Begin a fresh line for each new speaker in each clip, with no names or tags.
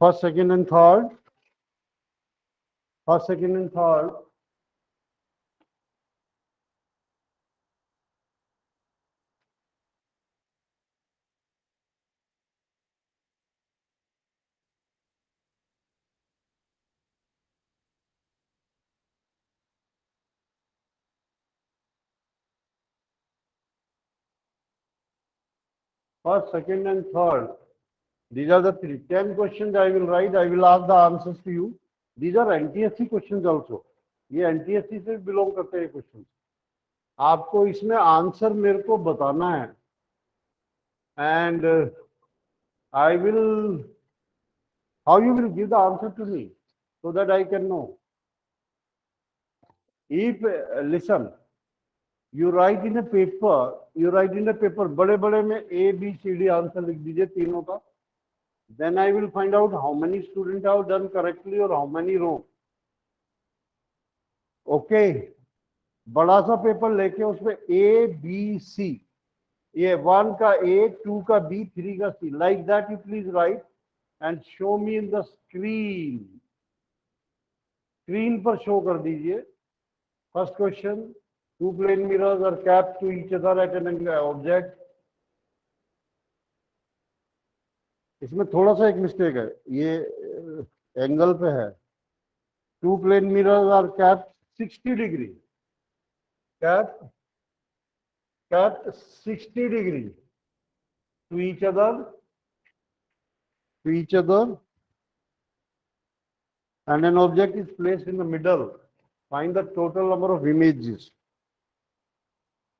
first, second, and third. First, second, and third. First, second, and third. These are the 10 questions I will write. I will ask the answers to you. These are NTSC questions also. ये NTSC से belong करते हैं question. आपको इसमें answer मेरे को बताना है. And I will, how you will give the answer to me so that I can know. If, listen, you write in a paper, बड़े बड़े में A, B, C, D answer लिख दीजिए तीनों का. Then I will find out how many students have done correctly or how many wrong. Okay. बड़ा सा paper लेके उसमें A, B, C, ये 1 का A, 2 का B, 3 का C, like that you please write and show me in the screen. Screen पर show कर दीजिए. First question, two plane mirrors are capped to each other at an object. इसमें थोड़ा सा एक मिस्टेक है, ये एंगल पे है. Two plane mirrors are capped 60 degree. Capped 60 degree to each other, and an object is placed in the middle. Find the total number of images.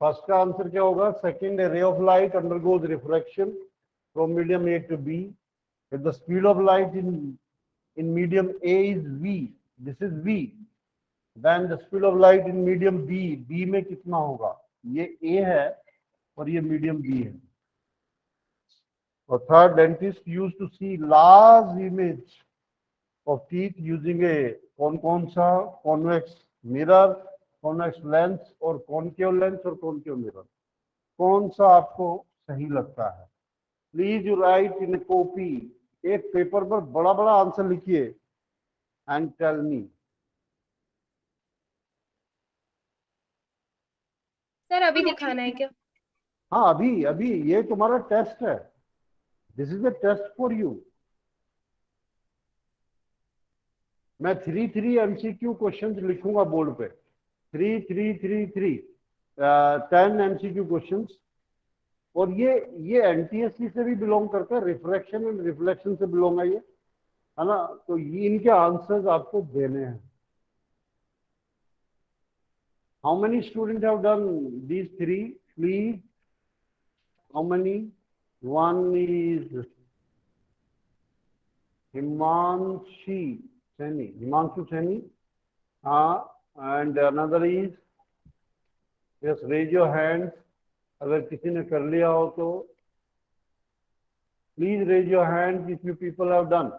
First का answer क्या होगा? Second, a ray of light undergoes refraction from medium A to B. If the speed of light in medium A is V, this is V, then the speed of light in medium B, B में कितना होगा? ये A है और ये medium B है. और third, dentist used to see large image of teeth using a कौन सा convex mirror, convex lens और concave lens और concave mirror. कौन सा आपको सही लगता है? Please you write in a copy. एक पेपर पर बड़ा बड़ा आंसर लिखिए and tell me.
सर अभी दिखाना है क्या?
हाँ अभी ये तुम्हारा टेस्ट है. This is a test for you. मैं 3 MCQ क्वेश्चंस लिखूंगा बोर्ड पे. 3 10 MCQ क्वेश्चंस. और ये NTSC से भी बिलोंग करता है. रिफ्रैक्शन एंड रिफ्लेक्शन से बिलोंग है ये, है ना. तो ये इनके आंसर्स आपको देने हैं. How many student have done these 3 please? How many? One is Himanshu Saini. And another is, yes, raise your hands. अगर किसी ने कर लिया हो तो please raise your hands if you people have done.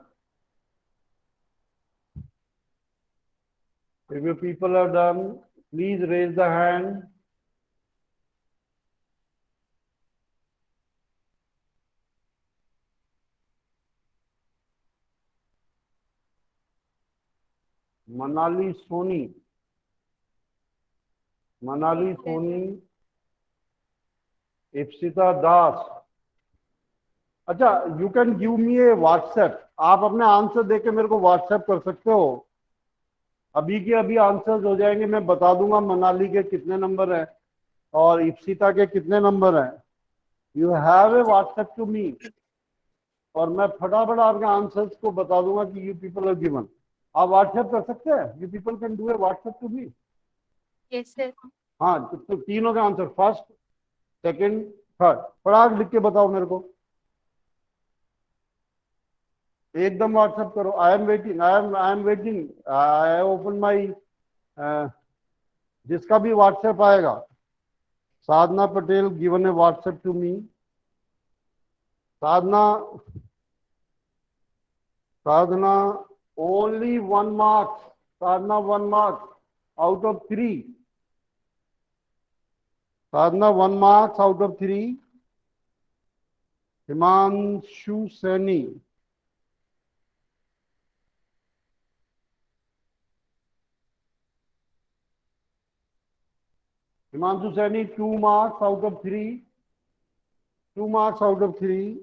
If you people have done, please raise the hand. Manali Soni, Ipsita Das. अच्छा, you can give me A WhatsApp. आप अपने आंसर देके मेरे को व्हाट्सएप कर सकते हो. अभी के अभी आंसर्स हो जाएंगे. मैं बता दूंगा मनाली के कितने नंबर है और इप्सिता के कितने नंबर है. You have a WhatsApp to me और मैं फटाफट आपके आंसर्स को बता दूंगा कि यू पीपल हैव गिवन. आप व्हाट्सएप कर सकते हैं? You people can do a WhatsApp to me.
Yes sir.
हाँ, तो तीनों के आंसर फर्स्ट, सेकंड, थर्ड फटाक लिख के बताओ मेरे को. एकदम व्हाट्सएप करो. I am waiting. I open my. जिसका भी व्हाट्सएप आएगा. Sadhana Patel given a WhatsApp to me. Sadhana only 1 mark. Sadhana 1 mark out of 3. Sadhana 1 marks out of 3. Himanshu Saini Himanshu Saini, 2 marks out of 3. 2 marks out of 3.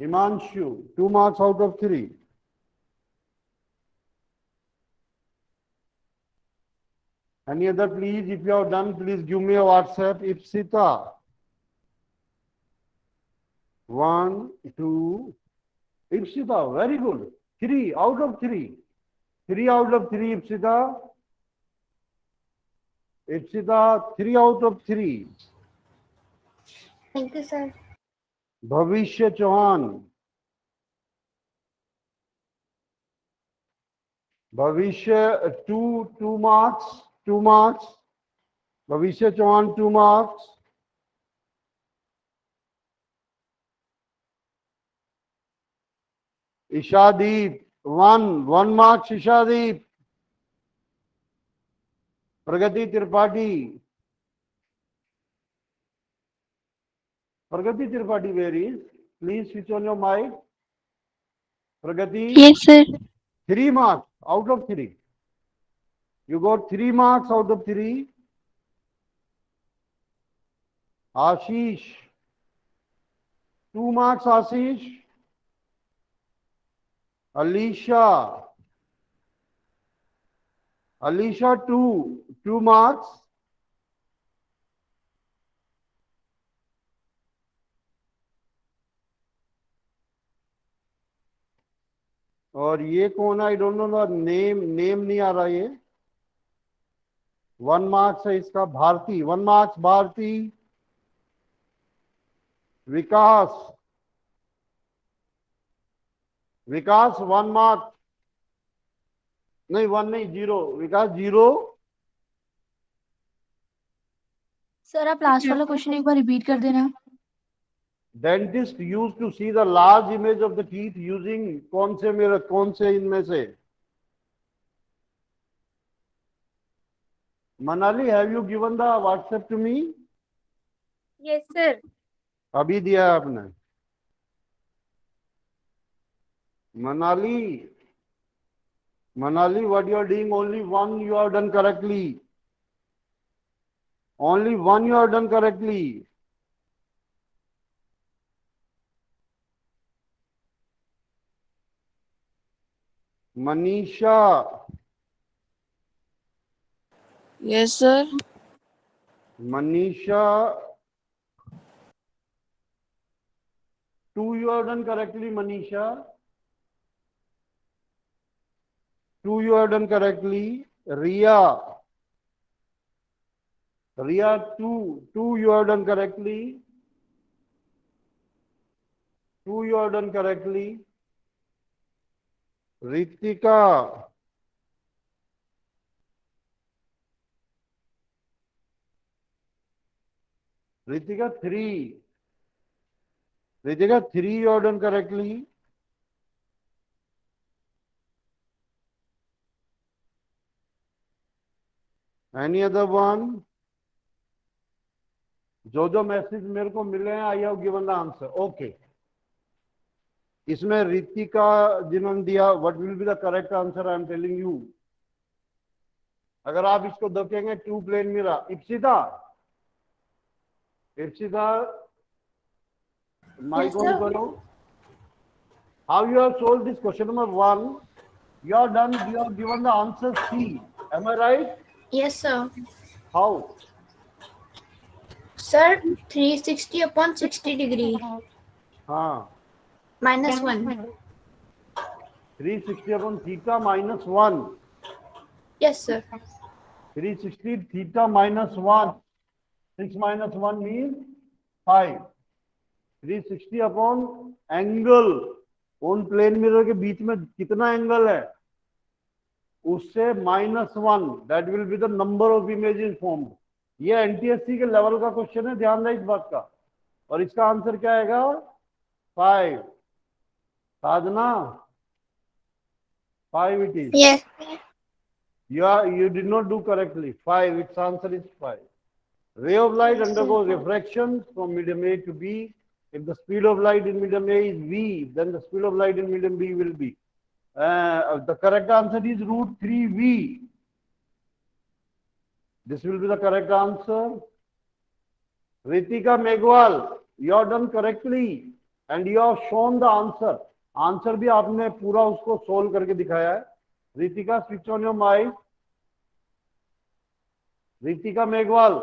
Himanshu, 2 marks out of 3. Any other, please? If you have done, please give me a WhatsApp. Ipsita. 1, 2. Ipsita, very good. 3 out of 3. 3 out of 3, Ipsita. Ipsita, 3 out of 3.
Thank you, sir.
Bhavishya Chauhan. Bhavishya, 2 marks. 2 marks. Bhavishya Chauhan, 2 marks. Ishadeep, 1 mark, Ishadeep. Pragati Tripathi. Pragati Tripathi, where is? Please switch on your mic. Pragati.
Yes, sir.
3 marks out of 3. You got 3 marks out of 3. Ashish. 2 marks, Ashish. Alisha. Alisha, 2 marks. और ये कौन है? I don't know the name नहीं आ रहा ये. 1 marks है इसका. भारती, 1 मार्क्स भारती. विकास 1 मार्क. नहीं 1 नहीं 0. विकास 0.
सर आप लास्ट वाला क्वेश्चन एक बार रिपीट कर देना.
Dentist use to see the large image of the teeth using कौन से इनमें से? Manali, have you given the WhatsApp to me?
Yes, sir.
अभी दिया है आपने. Manali, what you are doing? Only one you have done correctly. Only one you have done correctly. Manisha.
Yes, sir.
Manisha. 2 you have done correctly, Manisha. 2 you have done correctly. Ria. 2 you have done correctly. 2 you have done correctly. Ritika. Ritika, 3. Ritika, 3 you have done correctly. Any other one? जो message मेरे को मिले हैं, I have given the answer. Okay. इसमें रितिका जिन्होंने दिया, what will be the correct answer? I am telling you. अगर आप इसको देखेंगे 2 plane mirror. Ipsita mic on करो. How you have solved this question number 1? You are done. You have given the answer C. Am I right?
Yes, sir.
How?
Sir, 360 upon 60 degree
हाँ.
minus 1.
360 upon theta minus 1.
Yes, sir.
360 theta minus 1. 6 minus 1 means 5. 360 upon angle. उन plane mirror के बीच में कितना angle है, उससे -1. That will be the number of images formed. ये NTSC के level का क्वेश्चन है, ध्यान दें इस बात का. और इसका आंसर क्या आएगा? 5. साधना, 5 it is.
Yes.
You did not do correctly. 5. Its answer is 5. Ray of light undergoes refraction from medium A to B. If the speed of light in medium A is v, then the speed of light in medium B will be. The correct answer is √3v. This will be the correct answer. Ritika Megwal, you have done correctly and you have shown the answer. Answer भी आपने पूरा उसको solve करके दिखाया है. Ritika, switch on your mic. Ritika Meghwal.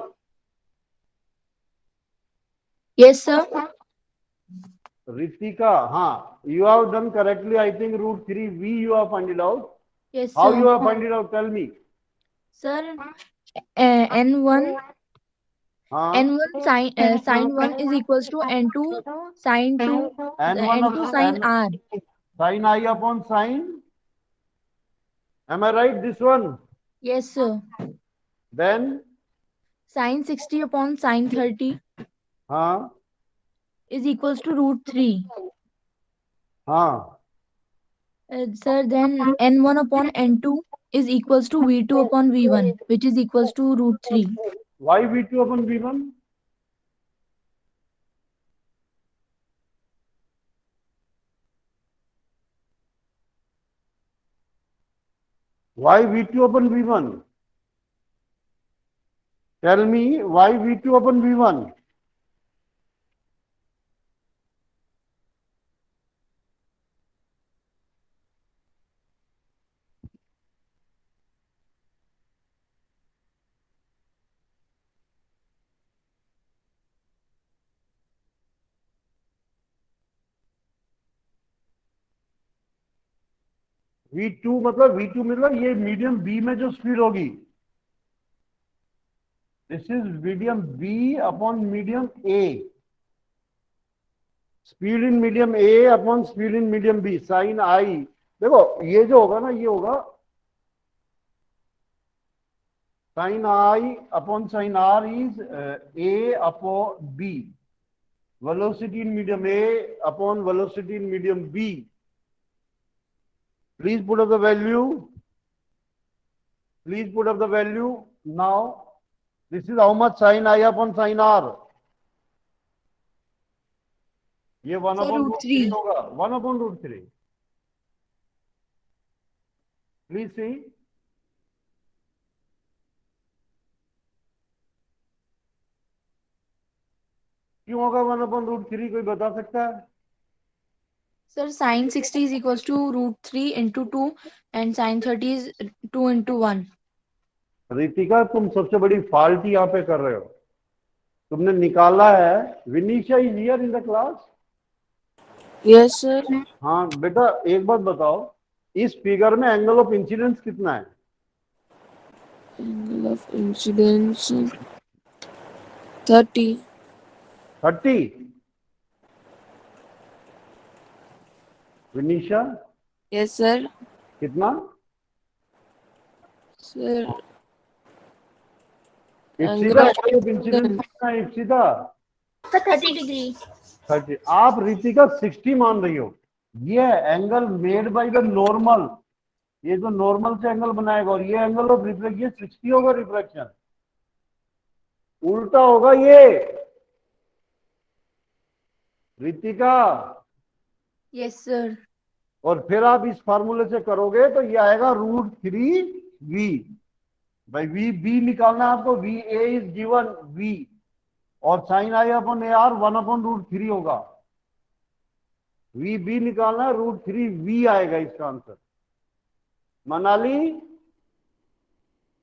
Yes, sir.
Ritika, हाँ, you have done correctly. I think root 3V you have found it out.
Yes,
How
sir.
you have found it out? Tell me.
Sir, N1
हाँ.
N1 sin 1 is equals to N2 sin 2 N2 sin R.
Sin I upon sin. Am I right? This one.
Yes, sir.
Then,
Sin 60 upon sin 30
हाँ,
is equals to root 3.
हाँ.
Sir, then N1 upon N2 is equals to V2 upon V1, which is equals to root 3.
Why V2 upon V1? Why V2 upon V1? Tell me why V2 upon V1? V2 मतलब ये medium B में जो speed होगी. This is medium B upon medium A. Speed in medium A upon speed in medium B. Sin I. देखो ये जो होगा ना, ये होगा sin I upon sin R is A upon B. Velocity in medium A upon velocity in medium B. Please put up the value. Please put up the value. Now, this is how much sin I upon sin R. ये 1
Sir,
upon
root
root 3
3.
होगा. 1 upon root 3. Please see. क्यों होगा 1 upon root 3? कोई बता सकता है?
Sir, sin 60 is equals to root 3 into 2 and sin 30 is 2 into 1.
Ritika, तुम सबसे बड़ी फाल्ट यहाँ पे कर रहे हो. तुमने निकाला है. Vinisha is here in the class.
Yes, sir.
हाँ बेटा, एक बात बताओ, इस फिगर में एंगल ऑफ इंसिडेंस कितना है?
Angle of incidence 30.
30. विनीशा,
Yes, sir.
कितना?
Sir,
Ipsita,
angle
angle of incidence कितना है इप्सिता?
Sir, 30 degree.
30. आप रितिका 60 मान रही हो. ये angle made by the normal. ये जो नॉर्मल से एंगल बनाएगा, और ये एंगल ऑफ रिफ्लेक्शन, ये 60 होगा रिफ्लेक्शन. उल्टा होगा ये. Ritika,
Yes, sir.
और फिर आप इस फार्मूले से करोगे तो ये आएगा √3V. भाई V B निकालना है आपको. V A is given V, और साइन आई अपॉन AR 1 अपॉन √3 होगा. V B निकालना है, √3V आएगा इसका answer. Manali,
Yes,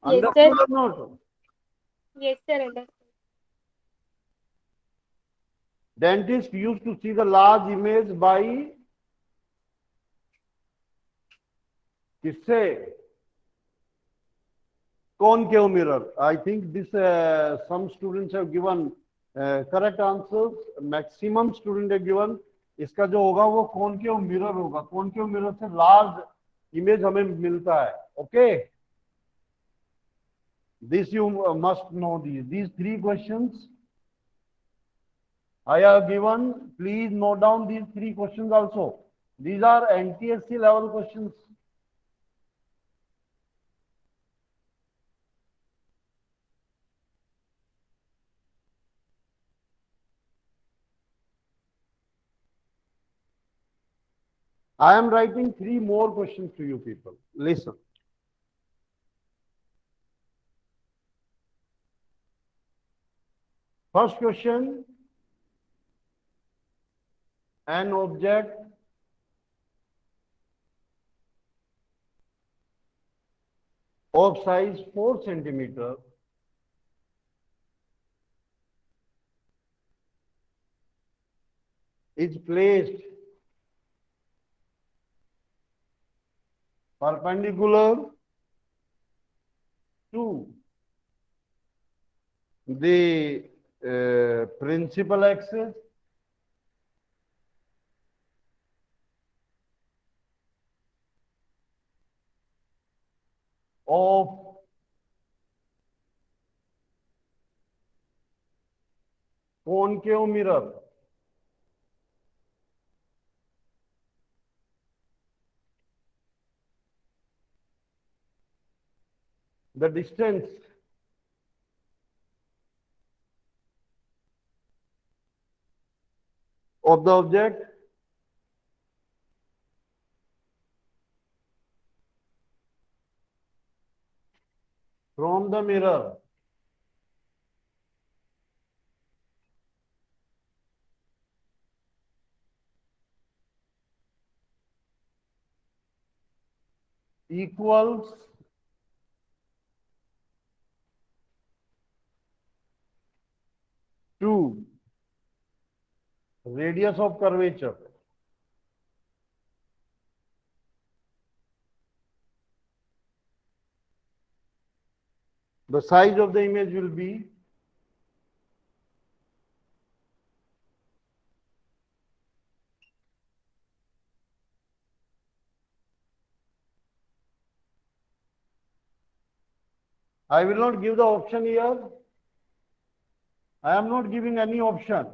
understood
sir.
और not?
Yes, sir. Understood.
Dentists used to see the large image by किससे? concave mirror. I think this some students have given correct answers. Maximum student have given. इसका जो होगा वो concave mirror होगा. concave mirror से large image हमें मिलता है. Okay. This you must know these three questions I have given. Please note down these three questions also. These are NTSC level questions. I am writing three more questions to you people. Listen. First question, an object of size 4 centimeter is placed perpendicular to the principal axis of concave mirror. The distance of the object from the mirror equals to radius of curvature. The size of the image will be I will not give the option here. I am not giving any option.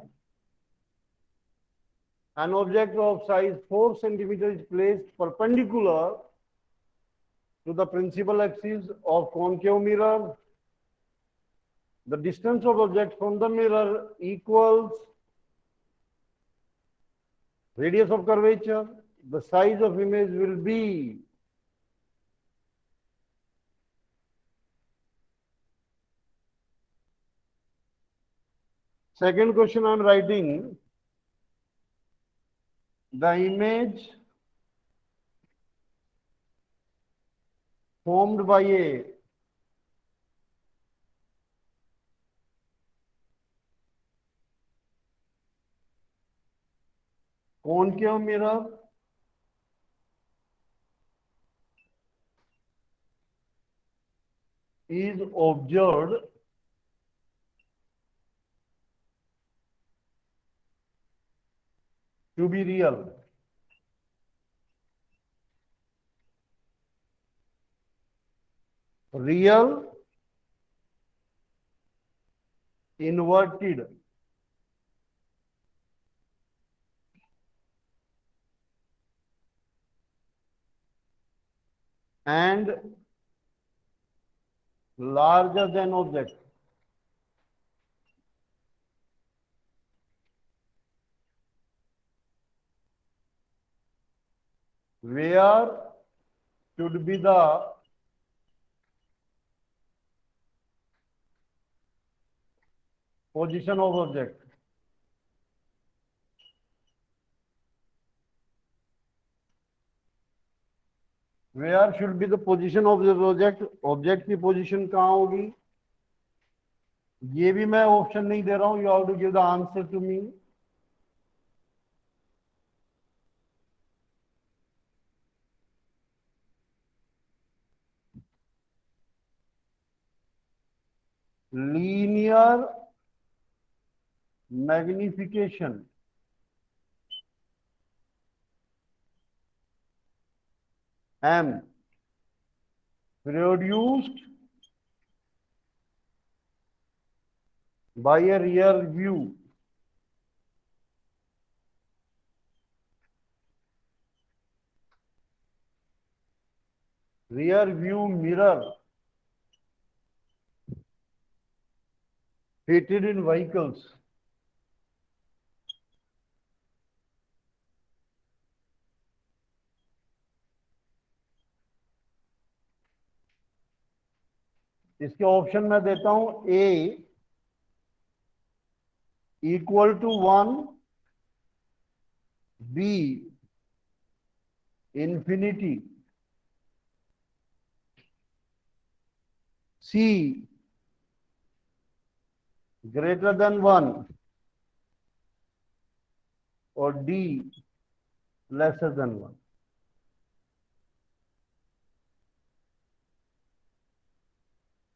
An object of size 4 centimeter is placed perpendicular to the principal axis of concave mirror. The distance of object from the mirror equals radius of curvature. The size of image will be second question I am writing. The image formed by a concave mirror is observed to be real. Real inverted and larger than object. Where should be the position of object? Where should be the position of the object? Object की position कहाँ होगी? ये भी मैं option नहीं दे रहा हूँ. You have to give the answer to me. Linear magnification M produced by a rear view mirror fitted in vehicles इसके ऑप्शन मैं देता हूं. ए equal to 1, B infinity, C greater than 1, or D lesser than 1.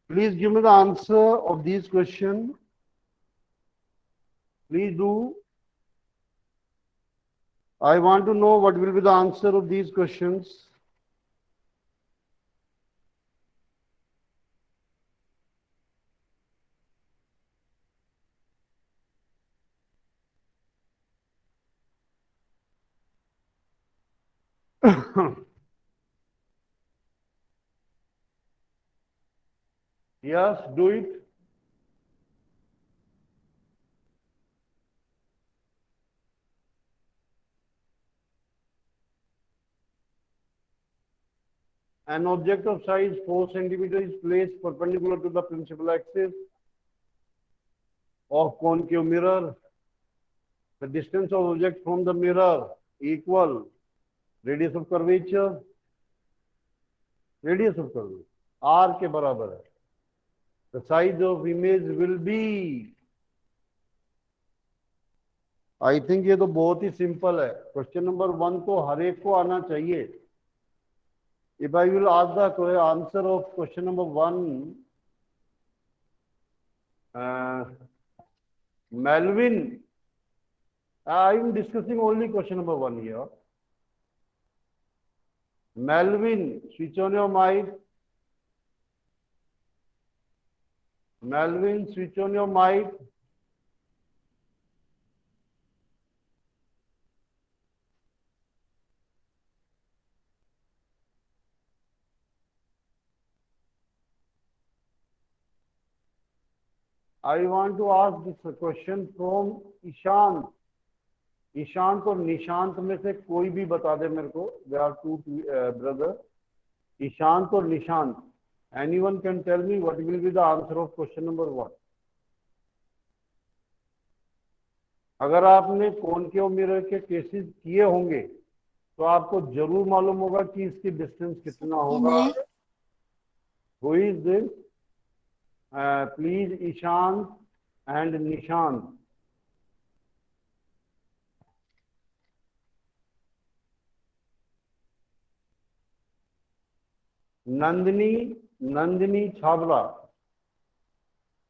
Please give me the answer of these questions. Please do. I want to know what will be the answer of these questions. Yes, do it. An object of size 4 centimeters is placed perpendicular to the principal axis of concave mirror. The distance of object from the mirror equal radius of curvature. Radius of curvature R के बराबर है. The size of image will be. I think ये तो बहुत ही simple है. Question number 1 तो हर एक को आना चाहिए. If I will ask the answer of question number 1, Melvin, I am discussing only question number 1 here. Melvin, switch on your mic. Melvin, switch on your mic. I want to ask this question from Ishant. Ishant और निशांत में से कोई भी बता दे मेरे को. There are two brothers. Ishant और Nishant. Anyone can tell me what will be the answer of question number 1? अगर आपने कॉनकेव मिरर के केसेस किए होंगे तो आपको जरूर मालूम होगा कि इसकी डिस्टेंस कितना होगा. Who is this? Please, Ishant and Nishant. Nandini Chhabra.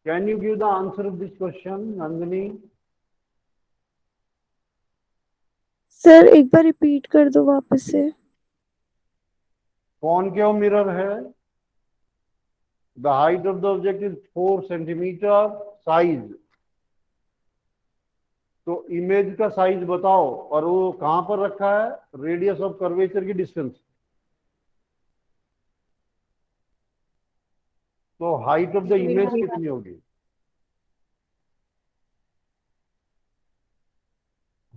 Can you give the answer of this question, Nandini?
Sir एक बार रिपीट कर दो वापस से.
कॉनकेव मिरर है. The height of the object is 4 centimeter size. तो इमेज का size बताओ और वो कहां पर रखा है. रेडियस ऑफ कर्वेचर की डिस्टेंस. तो हाइट ऑफ द इमेज कितनी होगी.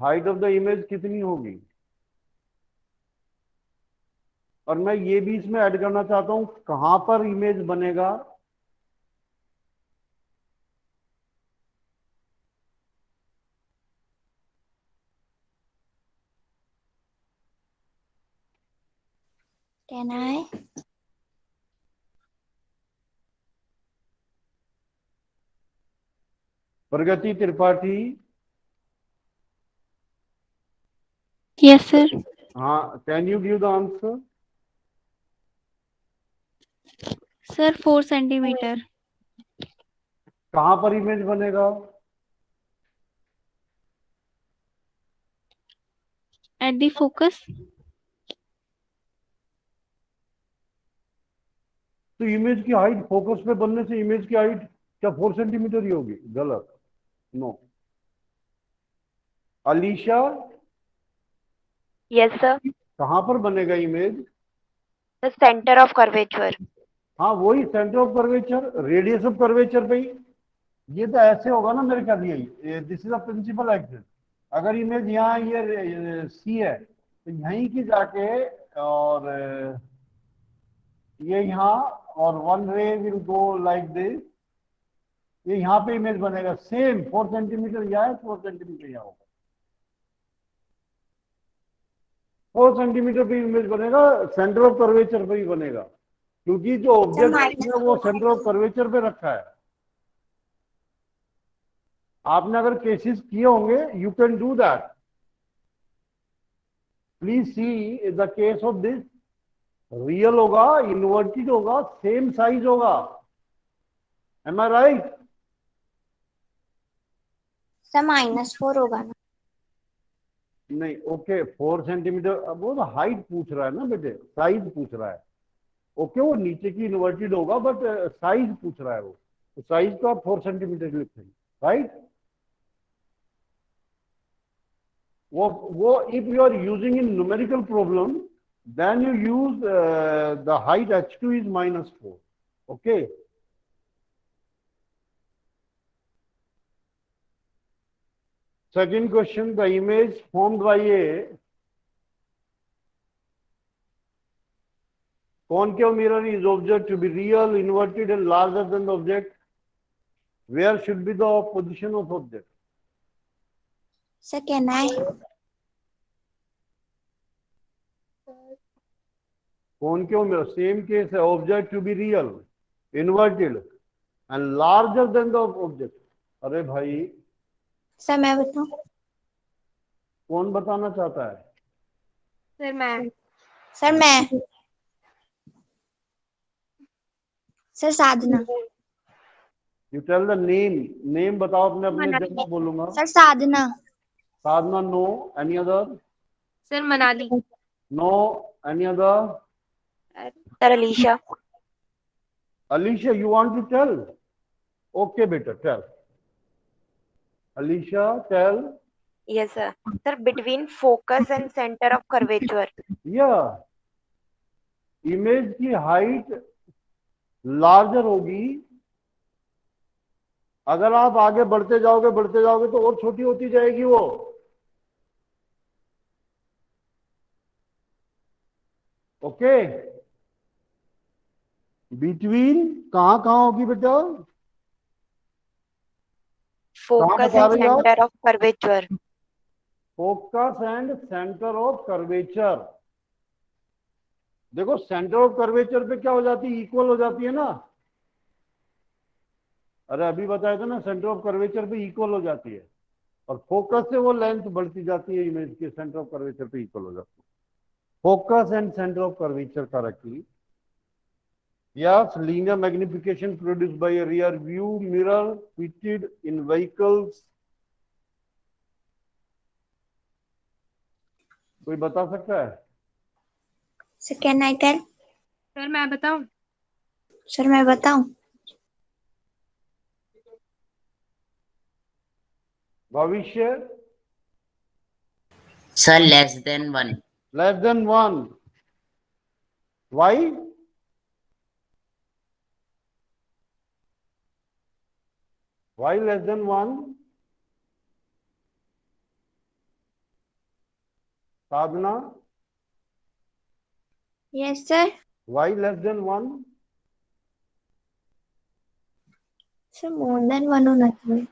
हाइट ऑफ द इमेज कितनी होगी. और मैं ये भी इसमें ऐड करना चाहता हूं कहां पर इमेज बनेगा.
Can I?
Pragati Tripathi.
Yes, sir.
हाँ, can you give the answer.
Sir, 4 centimeter.
कहां पर इमेज बनेगा.
At the focus.
तो इमेज की हाइट फोकस पे बनने से इमेज की हाइट क्या 4 सेंटीमीटर ही होगी. गलत. नो. अलीशा.
Yes, sir.
कहां पर बनेगा image.
The center of curvature.
हाँ, वही centre of curvature. Radius of curvature पे ही. ये तो ऐसे होगा ना मेरे ख्याल. यही this is a principal axis. अगर इमेज यहाँ ये सी है तो यहीं की जाके और ये यहाँ और वन रे विल गो लाइक दिस ये यहाँ पे इमेज बनेगा सेम 4 सेंटीमीटर यहाँ है, 4 सेंटीमीटर यहाँ होगा। 4 सेंटीमीटर पे इमेज बनेगा, सेंटर ऑफ कर्वेचर पे ही बनेगा, क्योंकि जो ऑब्जेक्ट है वो सेंटर ऑफ कर्वेचर पे रखा है। आपने अगर केसेस किए होंगे, you can do that. Please see the case of this, real होगा, इन्वर्टेड होगा, सेम साइज होगा। एम आई राइट?
सर -4 होगा ना?
नहीं, ओके 4 सेंटीमीटर। अब वो तो हाइट पूछ रहा है ना बेटे, साइज पूछ रहा है। ओके वो नीचे की इन्वर्टेड होगा, बट साइज पूछ रहा है वो, तो साइज को आप 4 सेंटीमीटर लिखेंगे, राइट? वो if you are using in numerical problem, then you use the height h2 is -4. Okay. Second question, the image formed by a concave mirror is observed to be real, inverted and larger than the object. Where should be the position of object?
Sir can I?
Concave mirror, same case है, object to be real, inverted and larger than the object. अरे भाई,
sir मैं बताऊं?
कौन बताना चाहता है?
Sir मैं sir Sadhana.
You tell the name. Name बताओ अपने अपने, जब मैं बोलूंगा।
Sir Sadhana.
Sadhana, no. Any other?
Sir Manali.
No. Any other?
Sir, Alicia.
Alicia, you want to tell? Okay, beta, tell. Alicia, tell.
Yes, sir. Sir, between focus and center of curvature.
Yeah. Image की height larger होगी। अगर आप आगे बढ़ते जाओगे तो और छोटी होती जाएगी वो। ओके, बिटवीन कहां होगी बेटा?
Focus
बता
and
रही हो?
center of curvature.
Focus and centre of curvature. देखो सेंटर ऑफ कर्वेचर पे क्या हो जाती है? इक्वल हो जाती है ना। अरे अभी बताया था ना, सेंटर ऑफ कर्वेचर पे इक्वल हो जाती है, और फोकस से वो लेंथ बढ़ती जाती है इमेज के, सेंटर ऑफ कर्वेचर पे इक्वल हो जाती है। Focus and centre of curvature correctly. Yes, linear magnification produced by a rear view mirror fitted in vehicles. कोई बता सकता है?
Sir can I tell?
Sir मैं बताऊं?
सर मैं बताऊं?
भविष्य?
Sir, less than 1.
Less than 1. Why? Why less than 1? Sadhana?
Yes sir.
Why less than 1?
Sir more than 1 होना चाहिए।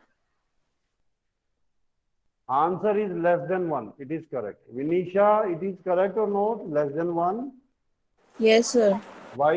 Answer is less than 1. It is correct. Vinisha, it is correct or not? Less than 1?
Yes, sir.
Why?